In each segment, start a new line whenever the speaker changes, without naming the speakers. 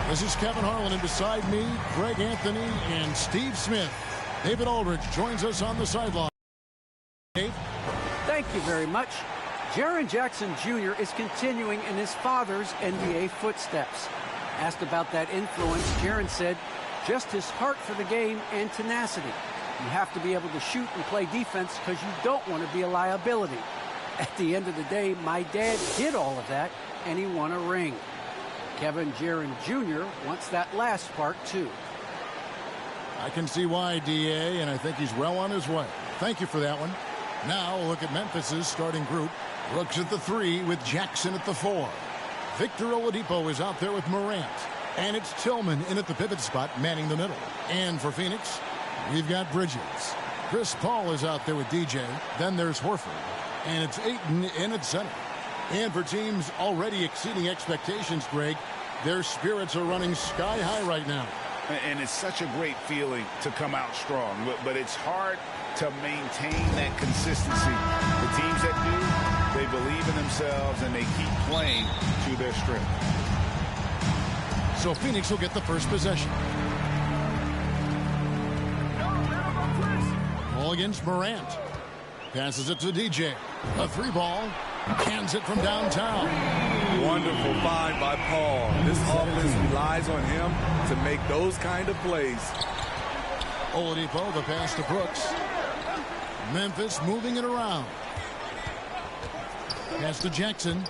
This is Kevin Harlan, and beside me, Greg Anthony and Steve Smith. David Aldridge joins us on the sideline. Dave?
Thank you very much. Jaren Jackson Jr. is continuing in his father's NBA footsteps. Asked about that influence, Jaren said, just his heart for the game and tenacity. You have to be able to shoot and play defense because you don't want to be a liability. At the end of the day, my dad did all of that, and he won a ring. Kevin Jaren Jr. wants that last part, too.
I can see why, D.A., and I think he's well on his way. Thank you for that one. Now, look at Memphis's starting group. Brooks at the 3 with Jackson at the 4. Victor Oladipo is out there with Morant. And it's Tillman in at the pivot spot, manning the middle. And for Phoenix, we've got Bridges. Chris Paul is out there with DJ. Then there's Horford. And it's Ayton in at center. And for teams already exceeding expectations, Greg, their spirits are running sky high right now.
And it's such a great feeling to come out strong. But it's hard to maintain that consistency. The teams that do, they believe in themselves and they keep playing to their strength.
So Phoenix will get the first possession. Ball against Morant. Passes it to DJ. A 3-ball. Cans it from downtown.
Wonderful find by Paul. This offense relies on him to make those kind of plays.
Oladipo, the pass to Brooks. Memphis moving it around. Pass to Jackson.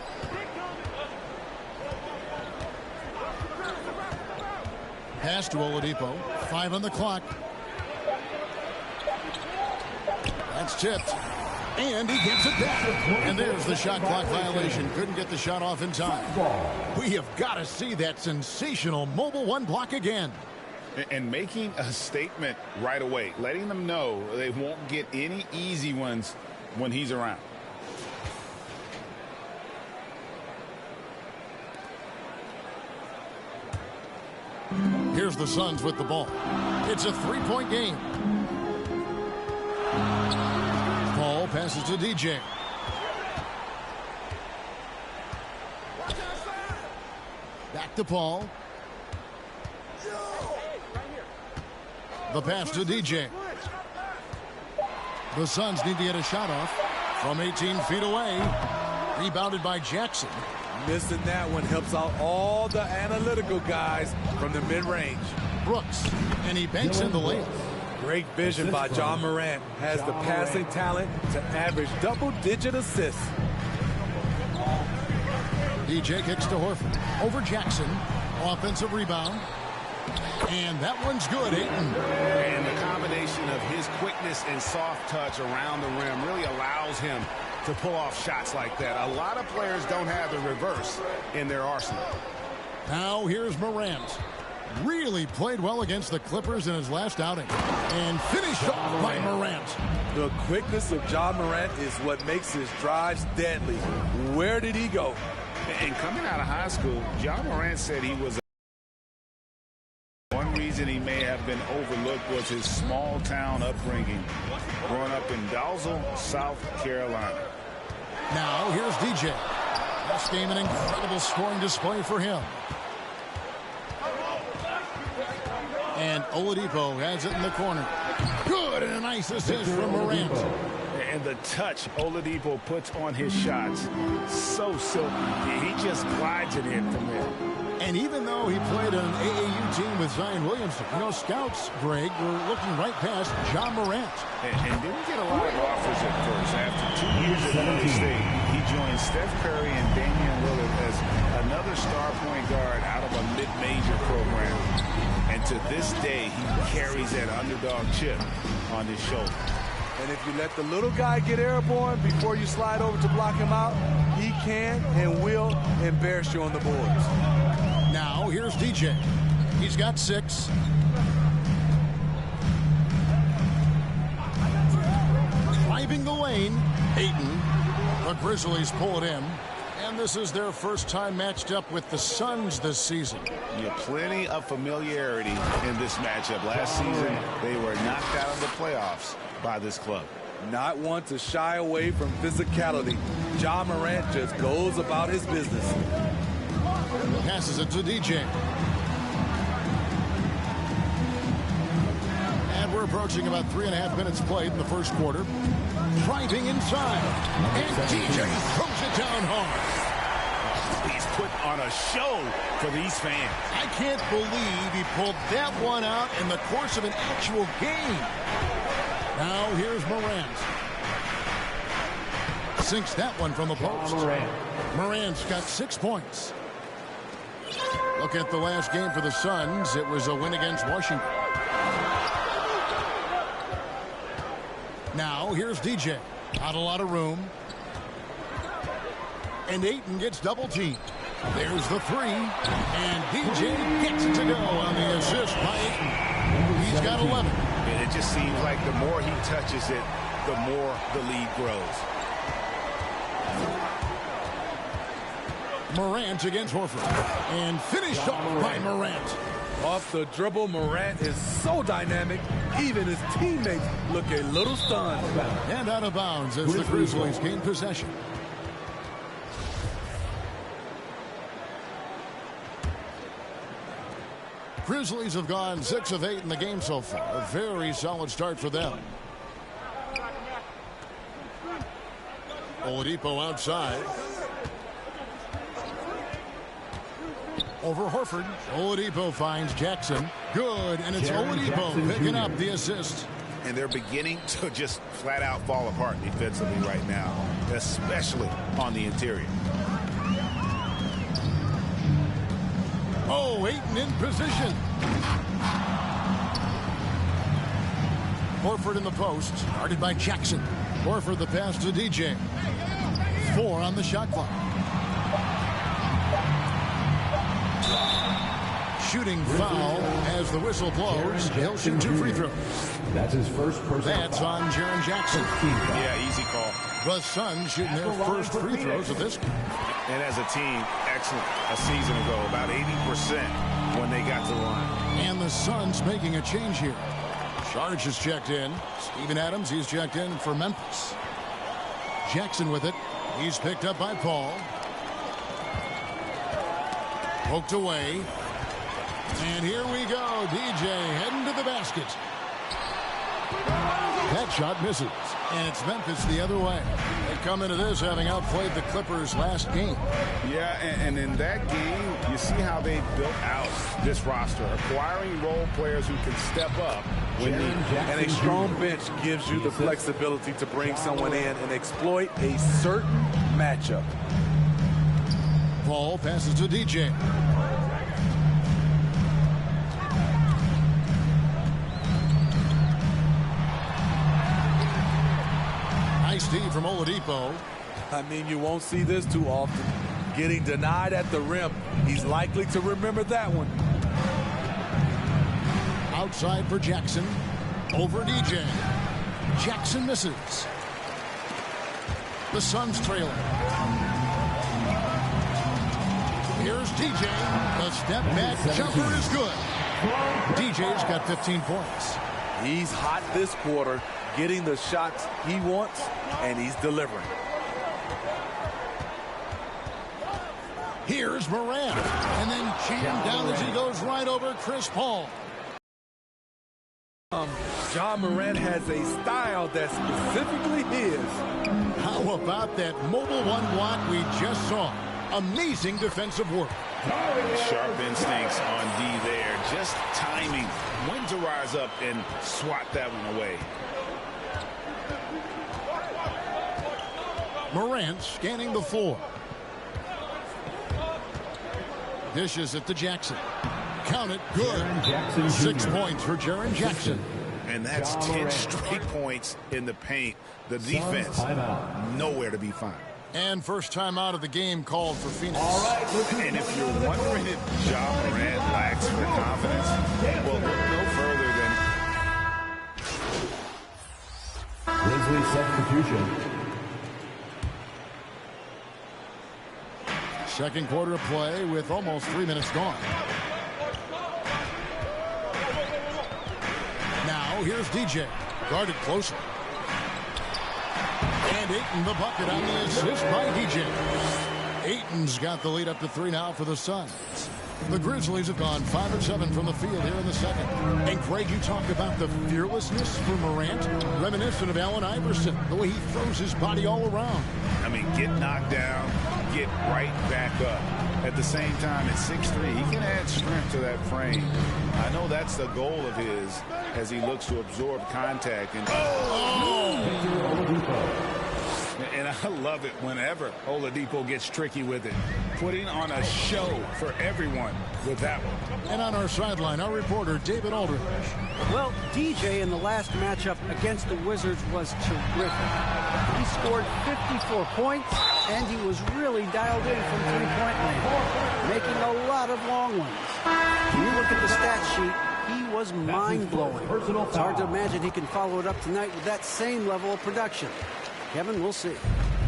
Pass to Oladipo. 5 on the clock. That's tipped. And he gets it back. And there's the shot clock violation. Couldn't get the shot off in time. We have got to see that sensational mobile 1 block again.
And making a statement right away, letting them know they won't get any easy ones when he's around.
Here's the Suns with the ball. It's a 3-point game. Paul passes to DJ. Back to Paul. The pass to DJ. The Suns need to get a shot off from 18 feet away. Rebounded by Jackson.
Missing that one helps out all the analytical guys from the mid-range.
Brooks, and he banks in the layup.
Great vision by John Morant. Has the passing talent to average double-digit assists.
DJ kicks to Horford. Over Jackson. Offensive rebound. And that one's good, Ayton.
And the combination of his quickness and soft touch around the rim really allows him to pull off shots like that. A lot of players don't have the reverse in their arsenal.
Now here's Morant. Really played well against the Clippers in his last outing. And finished off by Morant.
The quickness of John Morant is what makes his drives deadly. Where did he go?
And coming out of high school, John Morant said he was one reason he may have been overlooked was his small town upbringing, growing up in Dalzell, South Carolina.
Now here's DJ. This game an incredible scoring display for him. And Oladipo has it in the corner. Good, and a nice assist from Morant.
And the touch Oladipo puts on his shots, so silky. He just glides it in from there.
And even though he played on an AAU team with Zion Williamson, you know, scouts, Greg, were looking right past John Morant.
And didn't get a lot of offers at first. After 2 years at Florida State, he joined Steph Curry and Damian Lillard as another star point guard out of a mid-major program. And to this day, he carries that underdog chip on his shoulder.
And if you let the little guy get airborne before you slide over to block him out, he can and will embarrass you on the boards.
Now here's DJ. He's got 6. Driving the lane. Ayton. The Grizzlies pull it in. And this is their first time matched up with the Suns this season.
Yeah, plenty of familiarity in this matchup. Last season, they were knocked out of the playoffs by this club.
Not one to shy away from physicality. John Morant just goes about his business.
Passes it to DJ. And we're approaching about 3.5 minutes played in the first quarter. Driving inside. And DJ throws it down hard.
He's put on a show for these fans.
I can't believe he pulled that one out in the course of an actual game. Now here's Morant. Sinks that one from the post. Morant's got 6 points. Look at the last game for the Suns. It was a win against Washington. Now here's DJ. Not a lot of room. And Ayton gets double teamed. There's the three. And DJ gets it to go on the assist by Ayton. He's got 11.
And it just seems like the more he touches it, the more the lead grows.
Morant against Horford. And finished off by Morant.
Off the dribble, Morant is so dynamic, even his teammates look a little stunned.
And out of bounds as the Grizzlies gain possession. Grizzlies have gone 6 of 8 in the game so far. A very solid start for them. Oladipo outside. Over Horford. Oladipo finds Jackson. Good, and it's Oladipo picking up the assist.
And they're beginning to just flat out fall apart defensively right now, especially on the interior.
Oh, Ayton in position. Horford in the post, guarded by Jackson. Horford the pass to DJ. 4 on the shot clock. Shooting foul as the whistle blows. He'll shoot 2 free throws.
That's his first personal
That's
foul.
on Jaren Jackson.
Yeah, easy call.
The Suns shooting their first free throws of this game.
And as a team, excellent a season ago, about 80% when they got to the line.
And the Suns making a change here. Sarge has checked in. Steven Adams, he's checked in for Memphis. Jackson with it. He's picked up by Paul. Poked away. And here we go. DJ heading to the basket. That shot misses. And it's Memphis the other way. They come into this having outplayed the Clippers last game.
Yeah, and in that game, you see how they built out this roster, acquiring role players who can step up when needed.
And a strong bench gives you the flexibility to bring someone in and exploit a certain matchup.
Paul passes to DJ. Nice D from Oladipo.
I mean, you won't see this too often. Getting denied at the rim. He's likely to remember that one.
Outside for Jackson. Over DJ. Jackson misses. The Suns trailing. Here's DJ. The step back jumper is good. DJ's got 15 points.
He's hot this quarter, getting the shots he wants, and he's delivering.
Here's Morant. And then jammed down as he goes right over Chris Paul.
Ja Morant has a style that's specifically his.
How about that mobile one block we just saw? Amazing defensive work.
Sharp instincts on D there. Just timing when to rise up and swat that one away.
Morant scanning the floor. Dishes it to Jackson. Count it. Good. 6 points for Jaren Jackson.
And that's 10 straight points in the paint. The defense, nowhere to be found.
And first time out of the game called for Phoenix.
And if you're wondering if Ja Morant lacks for confidence, well, look no further than
Grizzlies substitution.
Second quarter of play with almost 3 minutes gone. Now here's DJ. Guarded closely. And Ayton the bucket on the assist by DJ. Ayton's got the lead up to 3 now for the Suns. The Grizzlies have gone 5 of 7 from the field here in the second. And Greg, you talk about the fearlessness for Morant, reminiscent of Allen Iverson, the way he throws his body all around.
I mean, get knocked down, get right back up. At the same time, at 6'3", he can add strength to that frame. I know that's the goal of his as he looks to absorb contact. And And I love it whenever Oladipo gets tricky with it. Putting on a show for everyone with that one.
And on our sideline, our reporter, David Aldridge.
Well, DJ in the last matchup against the Wizards was terrific. He scored 54 points, and he was really dialed in from three-point range, making a lot of long ones. When you look at the stat sheet, he was mind-blowing. It's hard to imagine he can follow it up tonight with that same level of production. Kevin, we'll see.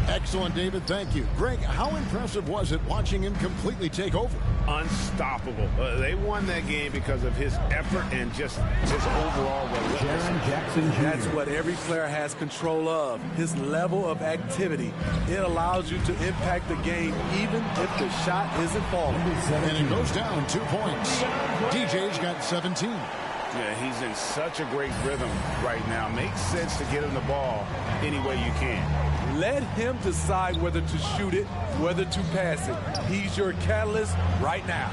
Excellent, David. Thank you. Greg, how impressive was it watching him completely take over?
Unstoppable. They won that game because of his effort and just his overall relentlessness.
That's what every player has control of, his level of activity. It allows you to impact the game even if the shot isn't falling.
And it goes down 2 points. DJ's got 17.
Yeah, he's in such a great rhythm right now. Makes sense to get him the ball any way you can.
Let him decide whether to shoot it, whether to pass it. He's your catalyst right now.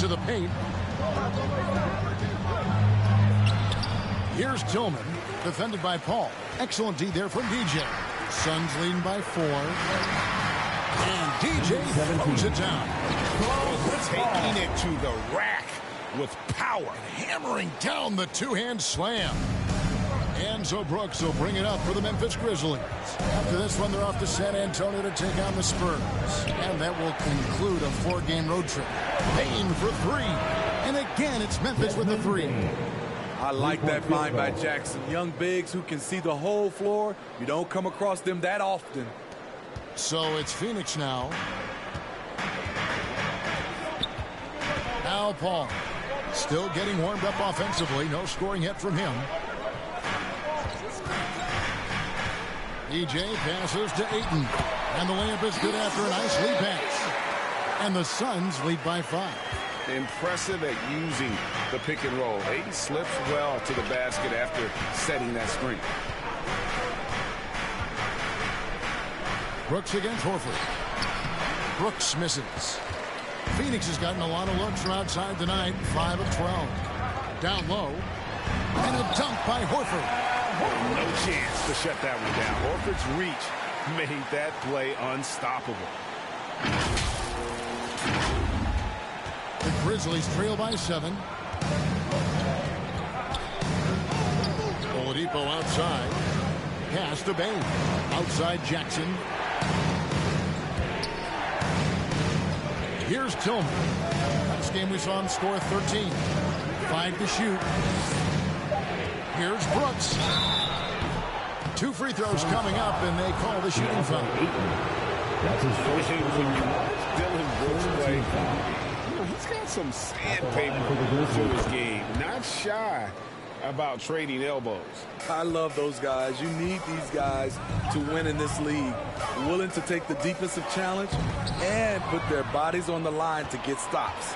To the paint. Here's Tillman, defended by Paul. Excellent D there from DJ. Suns leading by 4. And DJ throws it down.
Taking it to the rack with power.
Hammering down the two-hand slam. And so Brooks will bring it up for the Memphis Grizzlies. After this one, they're off to San Antonio to take on the Spurs. And that will conclude a 4-game road trip. Payne for 3. And again, it's Memphis with the 3.
I like that find by Jackson. Young bigs who can see the whole floor. You don't come across them that often.
So it's Phoenix now. Now Paul. Still getting warmed up offensively. No scoring yet from him. DJ passes to Ayton. And the layup is good after a nice lead pass. And the Suns lead by 5.
Impressive at using the pick and roll. Ayton slips well to the basket after setting that screen.
Brooks against Horford. Brooks misses. Phoenix has gotten a lot of looks from outside tonight. 5 of 12. Down low. And a dunk by Horford.
No chance to shut that one down. Horford's reach made that play unstoppable.
The Grizzlies trail by 7. Oladipo outside. Pass to Bain. Outside Jackson. Here's Tillman. Last game we saw him score 13. 5 to shoot. Here's Brooks. 2 free throws coming up, and they call the shooting foul.
That's his first.
Dylan Brooks play. He's got some sandpaper to his game. Not shy about trading elbows.
I love those guys. You need these guys to win in this league. Willing to take the defensive challenge and put their bodies on the line to get stops.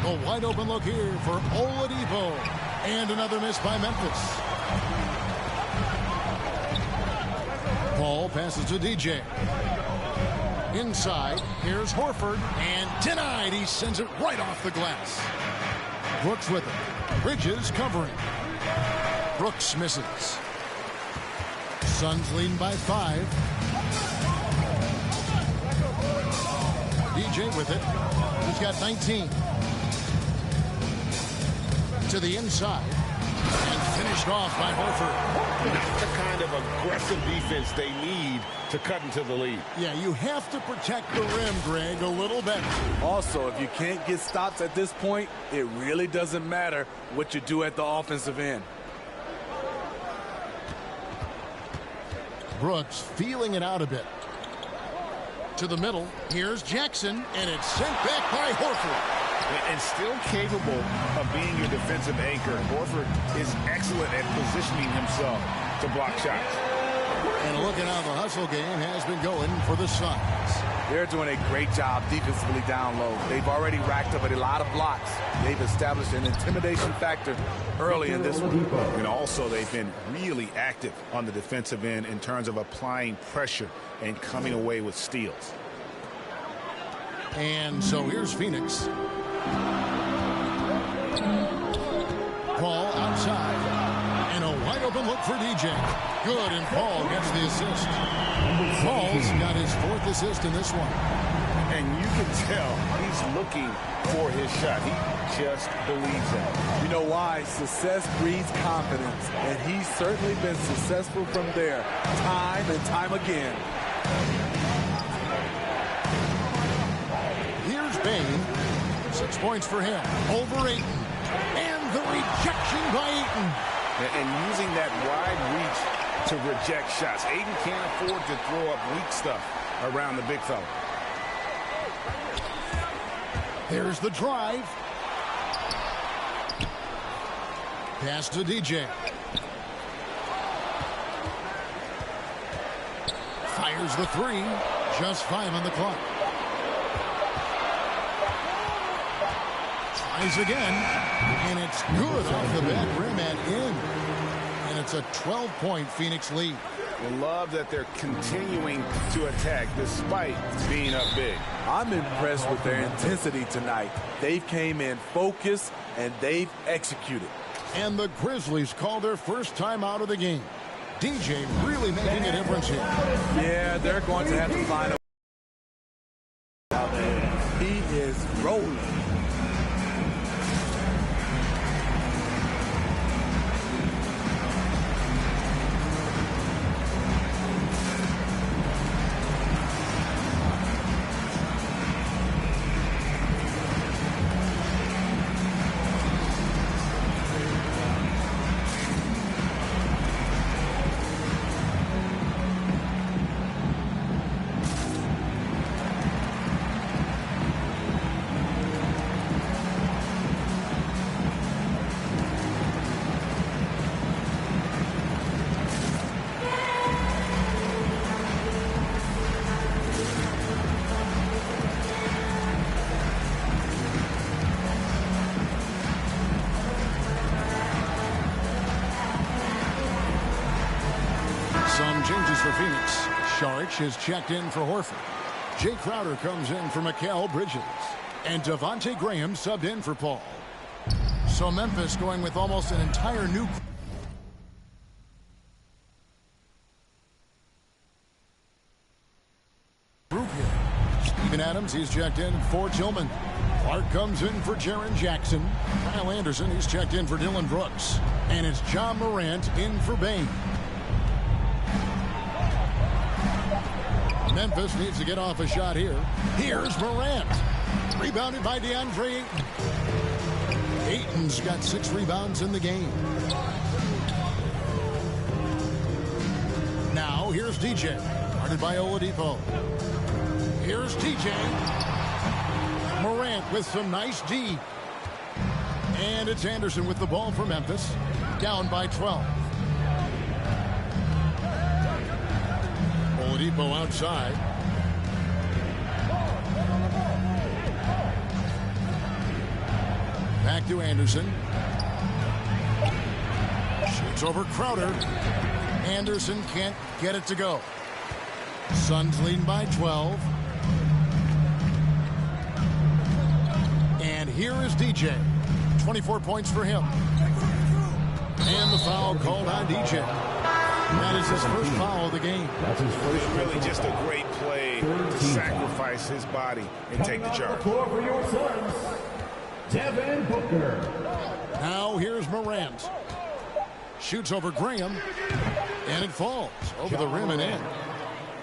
A wide open look here for Oladipo. And another miss by Memphis. Paul passes to DJ. Inside, here's Horford. And denied. He sends it right off the glass. Brooks with it. Bridges covering. Brooks misses. Suns leading by 5. DJ with it. He's got 19. To the inside. And finished off by Horford.
Not the kind of aggressive defense they need to cut into the lead.
Yeah, you have to protect the rim, Greg, a little better.
Also, if you can't get stops at this point, it really doesn't matter what you do at the offensive end.
Brooks feeling it out a bit. To the middle. Here's Jackson, and it's sent back by Horford.
And still capable of being your defensive anchor. Horford is excellent at positioning himself to block shots.
And look at how the hustle game has been going for the Suns.
They're doing a great job defensively down low. They've already racked up a lot of blocks. They've established an intimidation factor early in this one.
And also, they've been really active on the defensive end in terms of applying pressure and coming away with steals.
And so here's Phoenix. Paul outside. And a wide open look for DJ. Good, and Paul gets the assist. Paul's got his 4th assist in this one.
And you can tell he's looking for his shot. He just believes that.
You know why? Success breeds confidence, and he's certainly been successful from there time and time again.
Here's Bain. 6 points for him. Over Ayton. And the rejection by Ayton.
And using that wide reach to reject shots. Ayton can't afford to throw up weak stuff around the big fella.
There's the drive. Pass to DJ. Fires the 3. Just 5 on the clock. Tries again. And it's good off the back rim and in. And it's a 12-point Phoenix lead.
I love that they're continuing to attack despite being up big.
I'm impressed with their intensity tonight. They've came in focused and they've executed.
And the Grizzlies call their first time out of the game. DJ really making a difference here.
Yeah, they're going to have to find a out there. He is rolling.
Some changes for Phoenix. Saric is checked in for Horford. Jay Crowder comes in for Mikal Bridges. And Devontae Graham subbed in for Paul. So Memphis going with almost an entire new group here. Steven Adams, he's checked in for Tillman. Clark comes in for Jaren Jackson. Kyle Anderson, he's checked in for Dylan Brooks. And it's John Morant in for Bain. Memphis needs to get off a shot here. Here's Morant. Rebounded by DeAndre Ayton. Ayton's got 6 rebounds in the game. Now here's DJ. Guarded by Oladipo. Here's TJ. Morant with some nice D. And it's Anderson with the ball for Memphis. Down by 12. Oladipo outside. Back to Anderson. Shoots over Crowder. Anderson can't get it to go. Suns leading by 12. And here is DJ. 24 points for him. And the foul called on DJ. That is his first foul of the game.
That's his first.
Really just a great play to sacrifice his body and take the charge.
For your Suns, Devin Booker.
Now here's Morant. Shoots over Graham. And it falls over the rim and in.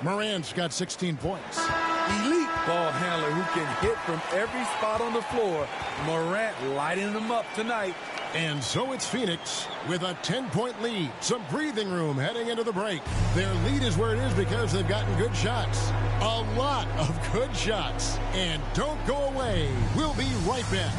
Morant's got 16 points.
Elite ball handler who can hit from every spot on the floor. Morant lighting them up tonight.
And so it's Phoenix with a 10-point lead. Some breathing room heading into the break. Their lead is where it is because they've gotten good shots. A lot of good shots. And don't go away. We'll be right back.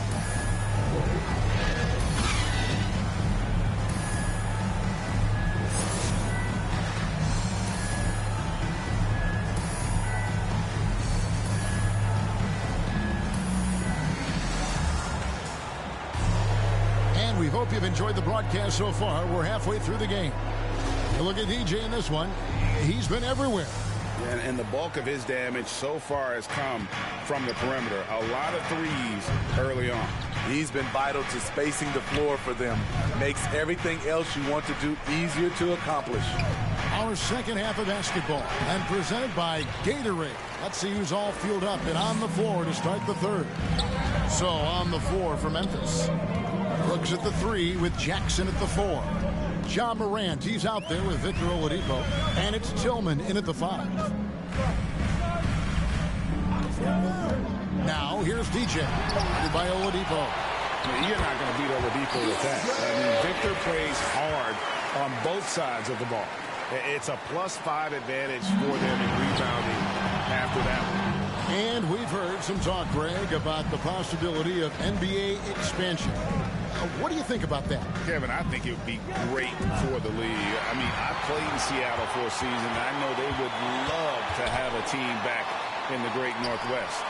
We hope you've enjoyed the broadcast so far. We're halfway through the game. You look at DJ in this one. He's been everywhere.
And the bulk of his damage so far has come from the perimeter. A lot of threes early on.
He's been vital to spacing the floor for them. Makes everything else you want to do easier to accomplish.
Our second half of basketball, and presented by Gatorade. Let's see who's all fueled up and on the floor to start the third. So on the floor for Memphis. Brooks at the 3 with Jackson at the 4. Ja Morant, he's out there with Victor Oladipo. And it's Tillman in at the 5. Now here's DJ, guarded by Oladipo.
You're not going to beat Oladipo with that. I mean, Victor plays hard on both sides of the ball. It's a +5 advantage for them in rebounding after that one.
And we've heard some talk, Greg, about the possibility of NBA expansion. What do you think about that?
Kevin, I think it would be great for the league. I mean, I played in Seattle for a season, and I know they would love to have a team back in the Great Northwest.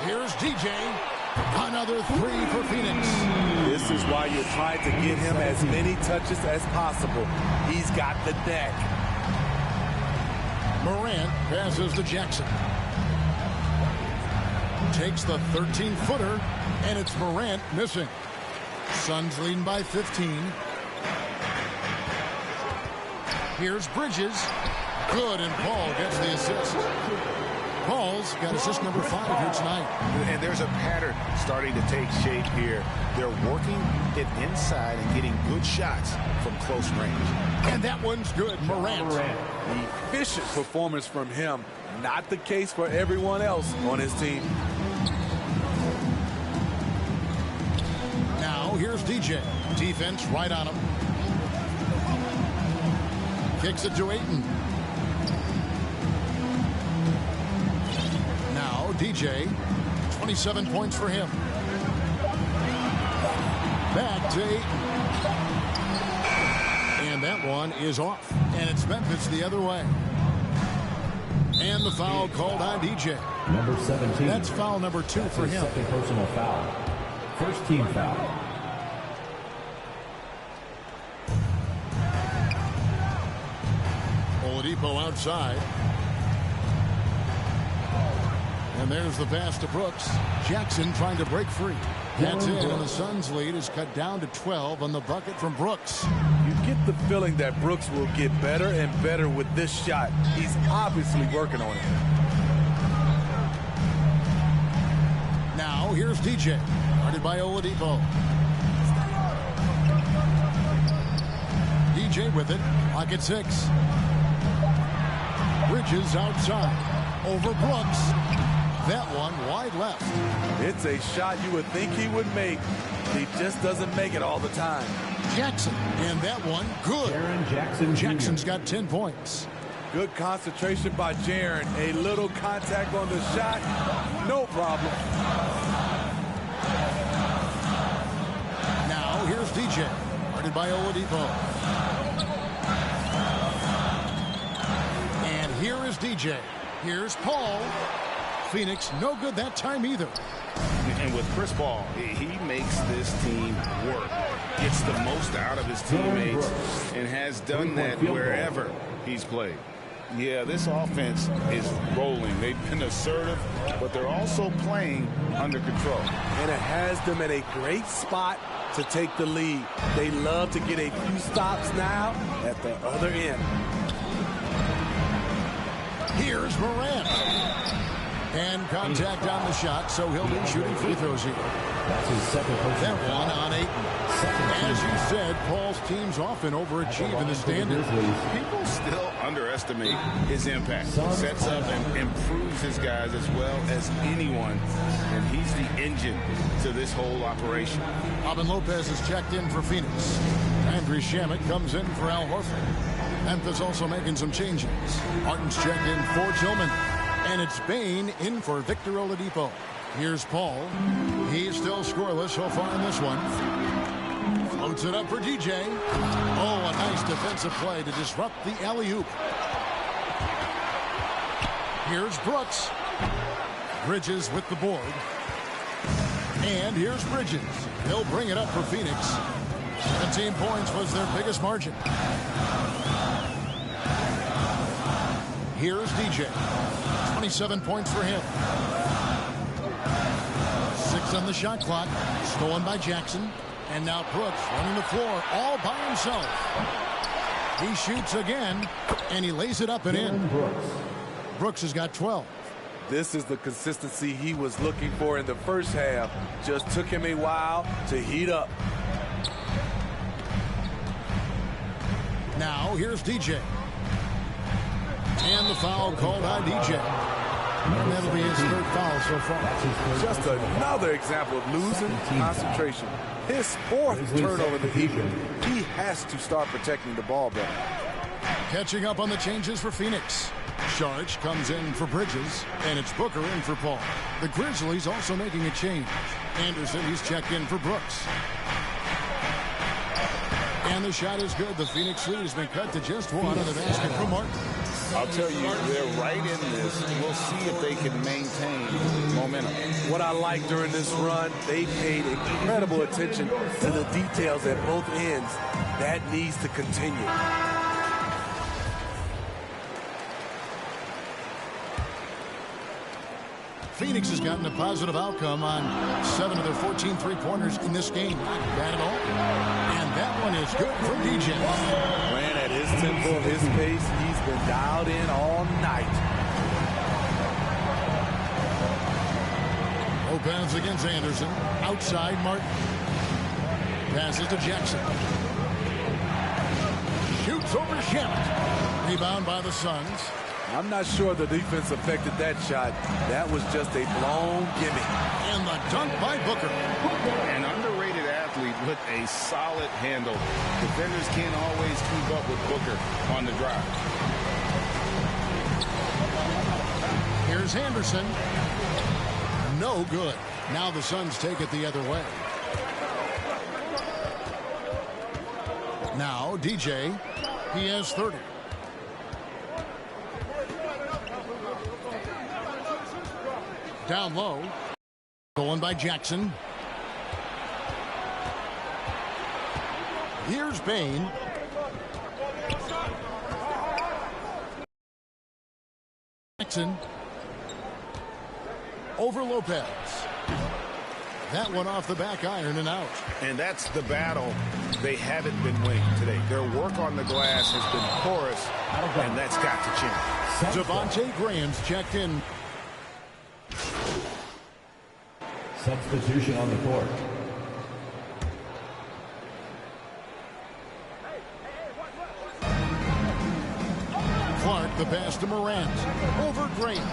Here's DJ. Another 3 for Phoenix.
This is why you're trying to get him as many touches as possible. He's got the deck.
Morant passes to Jackson. Takes the 13-footer, and it's Morant missing. Suns leading by 15. Here's Bridges. Good, and Paul gets the assist. Paul's got assist number 5 here tonight.
And there's a pattern starting to take shape here. They're working it inside and getting good shots from close range.
And that one's good. Morant.
Efficient performance from him. Not the case for everyone else on his team.
Now here's DJ. Defense right on him. Kicks it to Ayton. Now DJ. 27 points for him. Back to Ayton. And that one is off. And it's Memphis the other way. And the foul called on DJ.
Number 17.
That's foul number 2 for him.
Second personal foul. First team foul.
Oladipo outside. And there's the pass to Brooks. Jackson trying to break free. That's it, and the Suns' lead is cut down to 12 on the bucket from Brooks.
You get the feeling that Brooks will get better and better with this shot. He's obviously working on it.
Now here's DJ, guarded by Oladipo. DJ with it, pocket 6. Bridges outside, over Brooks. That one wide left.
It's a shot you would think he would make. He just doesn't make it all the time.
Jackson, and that one good.
Jackson
Jackson's got 10 points.
Good concentration by Jaren. A little contact on the shot. No problem.
Now here's DJ, guarded by Oladipo. And here is DJ. Here's Paul. Phoenix, no good that time either.
And with Chris Paul, he makes this team work. Gets the most out of his teammates and has done that wherever he's played. Yeah, this offense is rolling. They've been assertive, but they're also playing under control.
And it has them at a great spot to take the lead. They love to get a few stops now at the other end.
Here's Morant. And contact on the shot, so he'll be shooting free throws here.
That's his second personal
That one on Ayton. As you said, Paul's teams often overachieve in the standings.
People still underestimate his impact. Sets up and improves his guys as well as anyone. And he's the engine to this whole operation.
Robin Lopez is checked in for Phoenix. Andrew Shamet comes in for Al Horford. Memphis also making some changes. Martin's checked in for Tillman. And it's Bain in for Victor Oladipo. Here's Paul. He's still scoreless so far in this one. Floats it up for DJ. Oh, a nice defensive play to disrupt the alley-oop. Here's Brooks. Bridges with the board. And here's Bridges. He'll bring it up for Phoenix. 17 points was their biggest margin. Here's DJ. 27 points for him. 6 on the shot clock. Stolen by Jackson. And now Brooks running the floor all by himself. He shoots again, and he lays it up and in. Brooks has got 12.
This is the consistency he was looking for in the first half. Just took him a while to heat up.
Now here's DJ. And the foul called on DJ. And that'll be his third foul so far.
Just another example of losing concentration. His fourth turnover in the evening. He has to start protecting the ball better.
Catching up on the changes for Phoenix. Sharge comes in for Bridges, and it's Booker in for Paul. The Grizzlies also making a change. Anderson, he's checked in for Brooks. And the shot is good. The Phoenix lead has been cut to just one on the basket from Martin.
I'll tell you, they're right in this. We'll see if they can maintain momentum.
What I like during this run, they paid incredible attention to the details at both ends. That needs to continue.
Phoenix has gotten a positive outcome on 7 of their 14 three-pointers in this game. Not bad at all. And that one is good from DJ.
Playing at his tempo, his pace, he's been dialed in all night.
Lopez against Anderson. Outside Martin. Passes to Jackson. Shoots over Shannon. Rebound by the Suns.
I'm not sure the defense affected that shot. That was just a blown gimme.
And the dunk by Booker.
An underrated athlete with a solid handle. Defenders can't always keep up with Booker on the drive.
Here's Anderson. No good. Now the Suns take it the other way. Now DJ. He has 30. Down low. Going by Jackson. Here's Bain. Jackson. Over Lopez. That one off the back iron and out.
And that's the battle they haven't been winning today. Their work on the glass has been porous, and that's got to change.
Devontae Graham's checked in.
Substitution on the court.
Clark, the pass to Morant. Over Graham.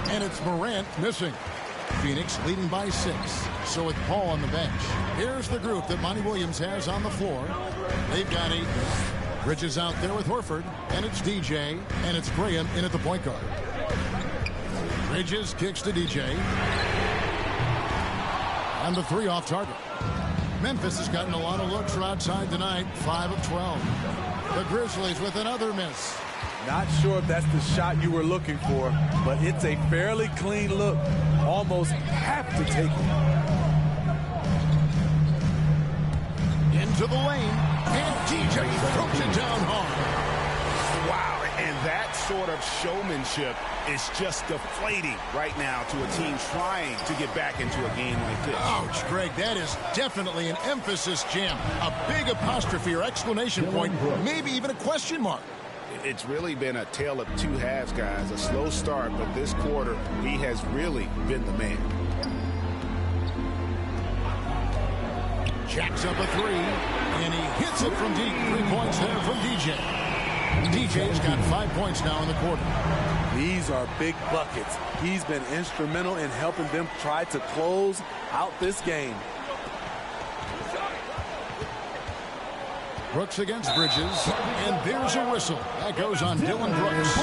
And it's Morant missing. Phoenix leading by 6. So with Paul on the bench. Here's the group that Monty Williams has on the floor. They've got 8. Bridges out there with Horford. And it's DJ. And it's Graham in at the point guard. Bridges kicks to DJ. And the 3 off target. Memphis has gotten a lot of looks from outside tonight. 5 of 12. The Grizzlies with another miss.
Not sure if that's the shot you were looking for, but it's a fairly clean look. Almost have to take it.
Into the lane. And DJ throws it down hard.
Wow, and that sort of showmanship is just deflating right now to a team trying to get back into a game like this.
Ouch, Greg, that is definitely an emphasis jam. A big apostrophe or exclamation point, maybe even a question mark.
It's really been a tale of 2 halves, guys. A slow start, but this quarter, he has really been the man.
Jacks up a 3, and he hits it from deep. 3 points there from DJ. DJ's got 5 points now in the quarter.
These are big buckets. He's been instrumental in helping them try to close out this game.
Brooks against Bridges, and there's a whistle. That goes on Dylan Brooks.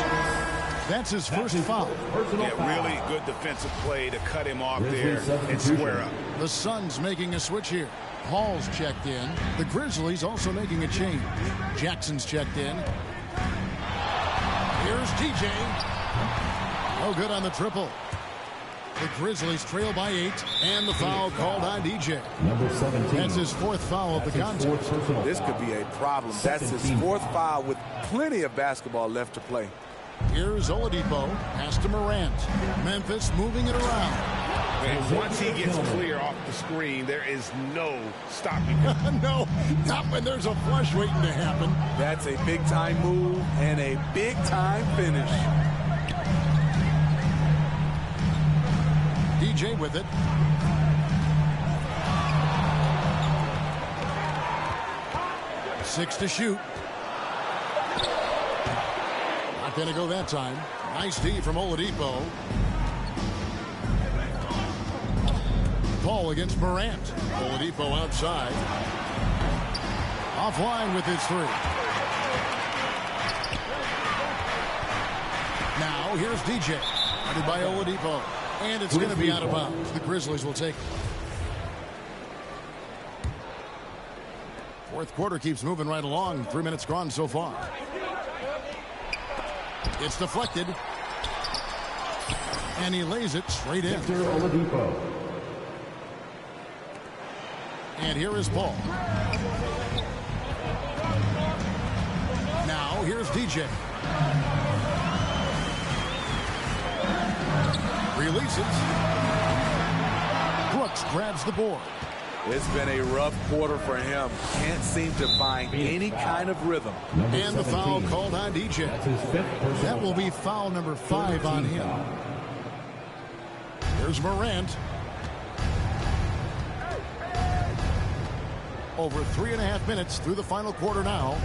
That's his first foul.
Yeah, really good defensive play to cut him off there and square up.
The Suns making a switch here. Hall's checked in. The Grizzlies also making a change. Jackson's checked in. Here's DJ. No good on the triple. The Grizzlies trail by 8, and the foul called on DJ.
Number 17.
That's his 4th foul of the contest.
This could be a problem. That's his 4th foul with plenty of basketball left to play.
Here's Oladipo. Pass to Morant. Memphis moving it around.
And once he gets clear off the screen, there is no stopping him.
No, not when there's a flush waiting to happen.
That's a big-time move and a big-time finish.
DJ with it. Six to shoot. Not going to go that time. Nice D from Oladipo. Paul against Morant. Oladipo outside. Offline with his 3. Now here's DJ. Guarded by Oladipo. And it's going to be out of bounds. The Grizzlies will take it. Fourth quarter keeps moving right along. 3 minutes gone so far. It's deflected. And he lays it straight in. And here is Paul. Now here's DJ. Releases. Brooks grabs the board.
It's been a rough quarter for him. Can't seem to find any kind of rhythm.
And the foul called on DJ. That will be foul number 5 on him. Here's Morant. Over 3.5 minutes through the final quarter now.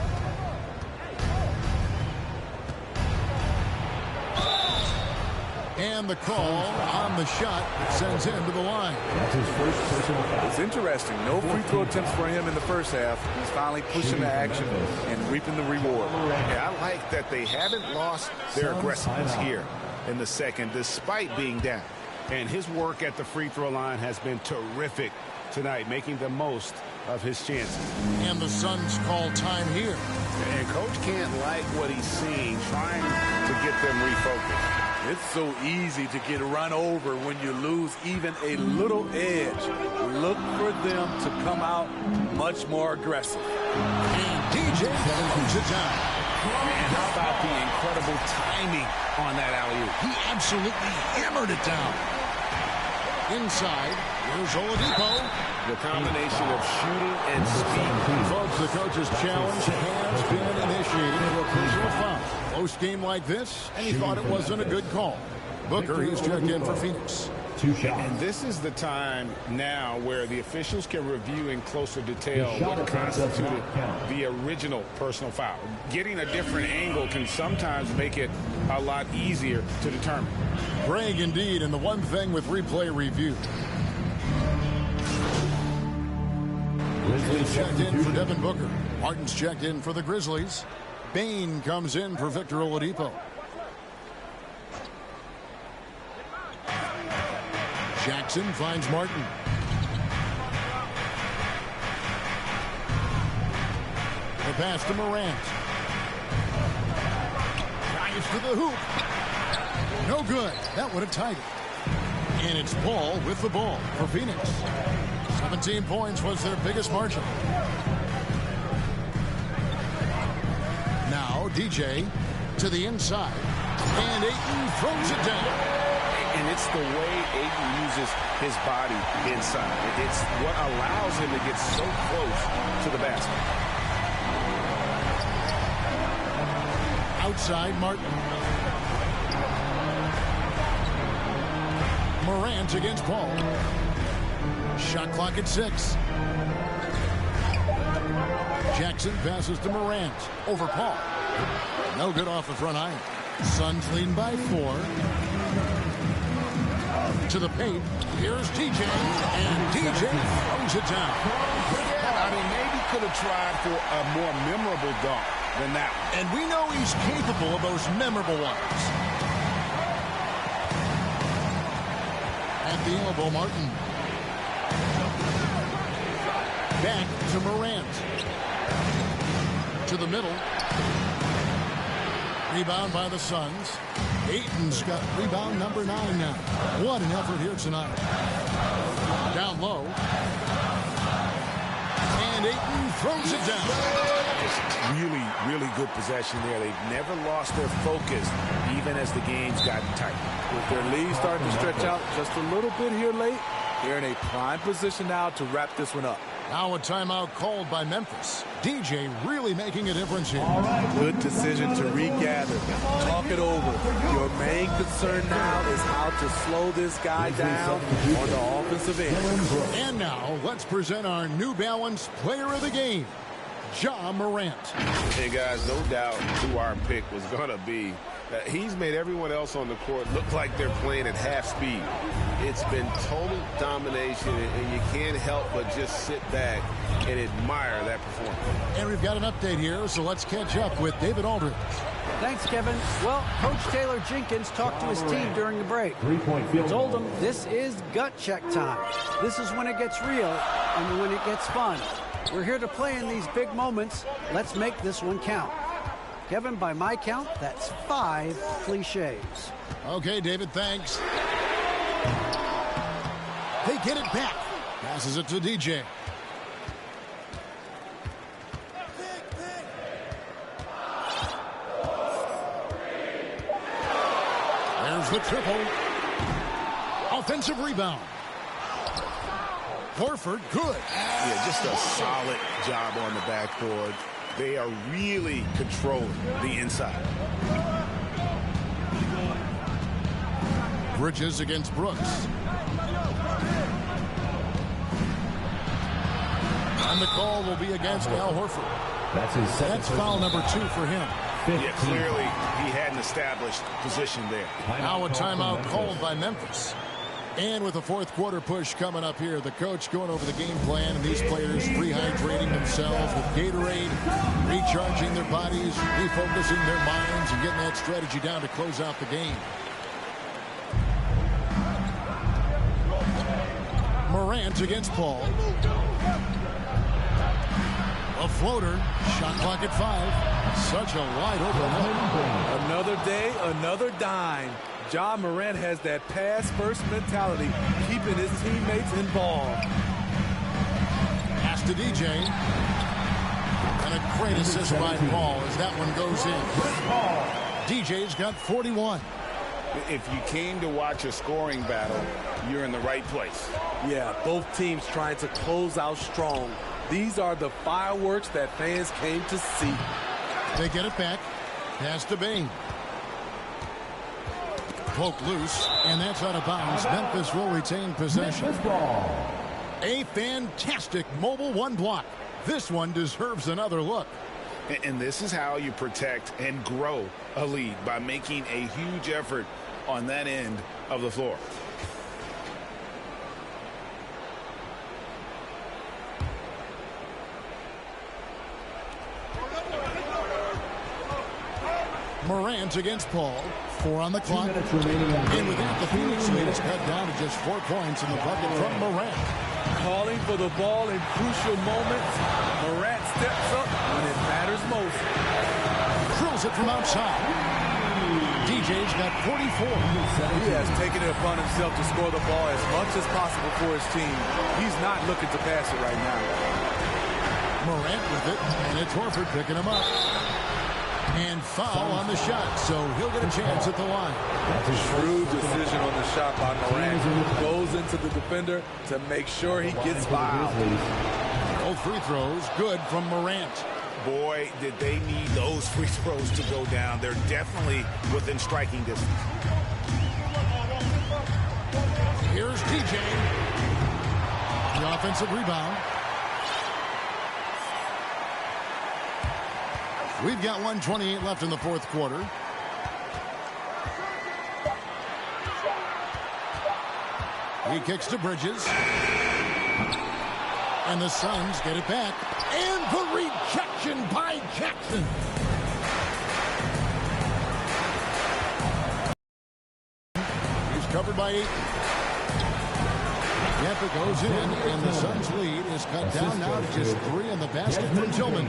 And the call on the shot sends him to the line.
That's his first personal foul.
It's interesting. No free throw attempts for him in the first half. He's finally pushing the action and reaping the reward.
Yeah, I like that they haven't lost their aggressiveness here in the second, despite being down. And his work at the free throw line has been terrific tonight, making the most of his chances.
And the Suns call time here.
And Coach can't like what he's seeing, trying to get them refocused.
It's so easy to get run over when you lose even a little edge. Look for them to come out much more aggressive.
And DJ throws it down.
And how about the incredible timing on that alley-oop?
He absolutely hammered it down. Inside, here's Oladipo.
The combination of shooting and speed.
Folks, the coach's challenge has been initiated for a personal foul. Close game like this, and he thought it wasn't a good call. Booker, he's checked in for Phoenix.
2 shots.
And this is the time now where the officials can review in closer detail what constituted the original personal foul. Getting a different angle can sometimes make it a lot easier to determine.
Greg, indeed, and the one thing with replay review. Grizzlies checked in for Devin Booker. Martin's checked in for the Grizzlies. Bain comes in for Victor Oladipo. Jackson finds Martin. The pass to Morant. Drives to the hoop. No good. That would have tied it. And it's Paul with the ball for Phoenix. 17 points was their biggest margin. Now DJ to the inside. And Ayton throws it down.
And it's the way Ayton uses his body inside. It's what allows him to get so close to the basket.
Outside Martin. Morant against Paul. Shot clock at 6. Jackson passes to Morant. Over Paul. No good off the front iron. Suns leading by 4. To the paint. Here's TJ. And TJ throws it down.
Yeah, I mean, maybe could have tried for a more memorable dunk than that one.
And we know he's capable of those memorable ones. At the elbow, Martin. Back to Morant. To the middle. Rebound by the Suns. Ayton's got rebound number 9 now. What an effort here tonight. Down low. And Ayton throws it down.
Really, really good possession there. They've never lost their focus, even as the game's gotten tight.
With their lead starting to stretch out just a little bit here late, they're in a prime position now to wrap this one up.
Now a timeout called by Memphis. DJ really making a difference here.
Good decision to regather. Talk it over. Your main concern now is how to slow this guy down on the offensive end.
And now let's present our New Balance Player of the Game, Ja Morant.
Hey guys, no doubt who our pick was going to be. He's made everyone else on the court look like they're playing at half speed. It's been total domination, and you can't help but just sit back and admire that performance.
And we've got an update here, so let's catch up with David Aldridge.
Thanks, Kevin. Well, Coach Taylor Jenkins talked to his team during the break. Told them this is gut check time. This is when it gets real and when it gets fun. We're here to play in these big moments. Let's make this one count. Kevin, by my count, that's 5 cliches.
Okay, David, thanks. They get it back. Passes it to DJ. There's the triple. Offensive rebound. Horford, good.
Yeah, just a solid job on the backboard. They are really controlling the inside.
Bridges against Brooks. And the call will be against Al Horford. That's foul number 2 for him.
Yeah, clearly he had an established position there.
Now a timeout called by Memphis. And with the fourth quarter push coming up here, the coach going over the game plan and these players rehydrating themselves with Gatorade, recharging their bodies, refocusing their minds, and getting that strategy down to close out the game. Morant against Paul. A floater. Shot clock at 5. Such a wide open look.
Another day, another dime. Ja Morant has that pass-first mentality, keeping his teammates involved.
Pass to DJ. And a great assist by Paul as that one goes in. DJ's got 41.
If you came to watch a scoring battle, you're in the right place.
Yeah, both teams trying to close out strong. These are the fireworks that fans came to see.
They get it back. Pass to Bain. Poke loose, and that's out of bounds. Memphis will retain possession. A fantastic mobile one block. This one deserves another look.
And this is how you protect and grow a lead, by making a huge effort on that end of the floor.
Morant against Paul. 4 on the clock. And with that, the Phoenix lead is cut down to just 4 points in the bucket from Morant.
Calling for the ball in crucial moments. Morant steps up when it matters most.
Drills it from outside. DJ's got 44.
He has taken it upon himself to score the ball as much as possible for his team. He's not looking to pass it right now.
Morant with it, and it's Horford picking him up. And foul on the shot, so he'll get a chance at the line.
Shrewd decision on the shot by Morant. Goes into the defender to make sure he gets fouled.
Both free throws good from Morant.
Boy, did they need those free throws to go down. They're definitely within striking distance.
Here's DJ. The offensive rebound. We've got 1:28 left in the fourth quarter. He kicks to Bridges. And the Suns get it back. And the rejection by Jackson. He's covered by 8. Tampa goes in, and the Suns' lead is cut down now to just 3 in the basket from Tillman.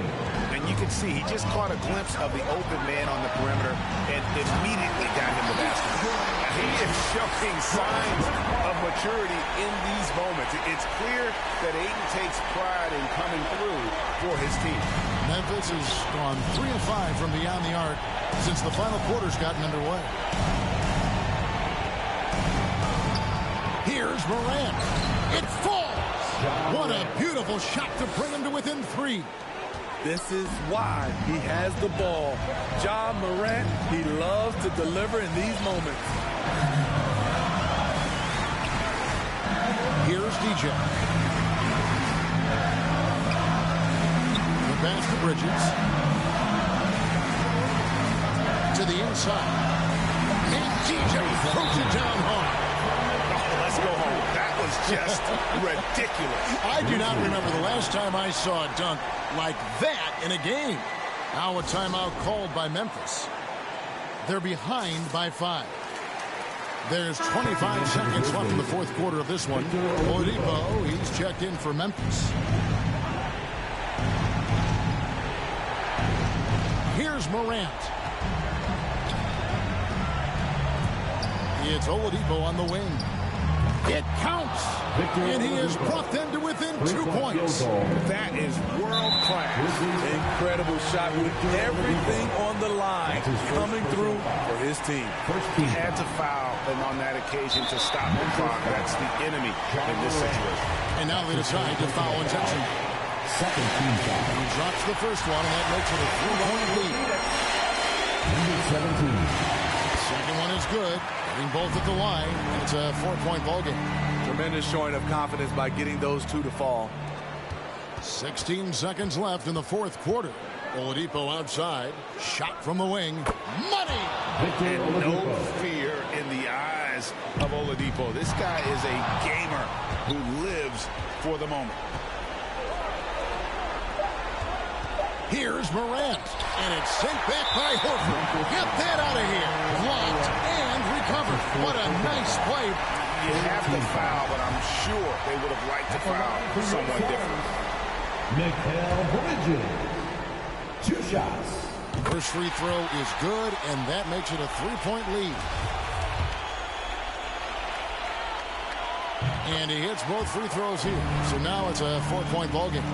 And you can see he just caught a glimpse of the open man on the perimeter and immediately got him the basket. He is showing signs of maturity in these moments. It's clear that Ayton takes pride in coming through for his team.
Memphis has gone 3 of 5 from beyond the arc since the final quarter's gotten underway. Here's Morant. It falls. What a beautiful shot to bring him to within 3.
This is why he has the ball. Ja Morant, he loves to deliver in these moments.
Here's DJ. The pass to Bridges. To the inside. And DJ throws it down hard.
Let's go home. That was just ridiculous.
I do not remember the last time I saw a dunk like that in a game. Now a timeout called by Memphis. They're behind by 5. There's 25 seconds left in the fourth quarter of this one. Oladipo, he's checked in for Memphis. Here's Morant. It's Oladipo on the wing. It counts. And he has brought them to within 2 points.
That is world class.
Incredible shot with everything on the line coming through for his team.
He had to foul, and on that occasion to stop the clock. That's the enemy in this situation.
And now they decide to foul intention.
Second team foul.
He drops the first one, and that makes it a 3-point lead.
Number 17.
Second one is good. Getting both at the line, and it's a 4-point ball game.
Tremendous showing of confidence by getting those 2 to fall.
16 seconds left in the fourth quarter. Oladipo outside. Shot from the wing. Money!
And no fear in the eyes of Oladipo. This guy is a gamer who lives for the moment.
Here's Morant. And it's sent back by Horford. Get that out of here. Blocked and recovered. What a nice play.
You have to foul, but I'm sure they would have liked to foul someone different.
MyCareer Bridges. 2 shots.
First free throw is good, and that makes it a 3-point lead. And he hits both free throws here. So now it's a 4-point ball game.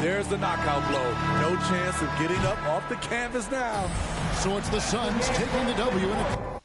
There's the knockout blow. No chance of getting up off the canvas now.
So it's the Suns taking the W in a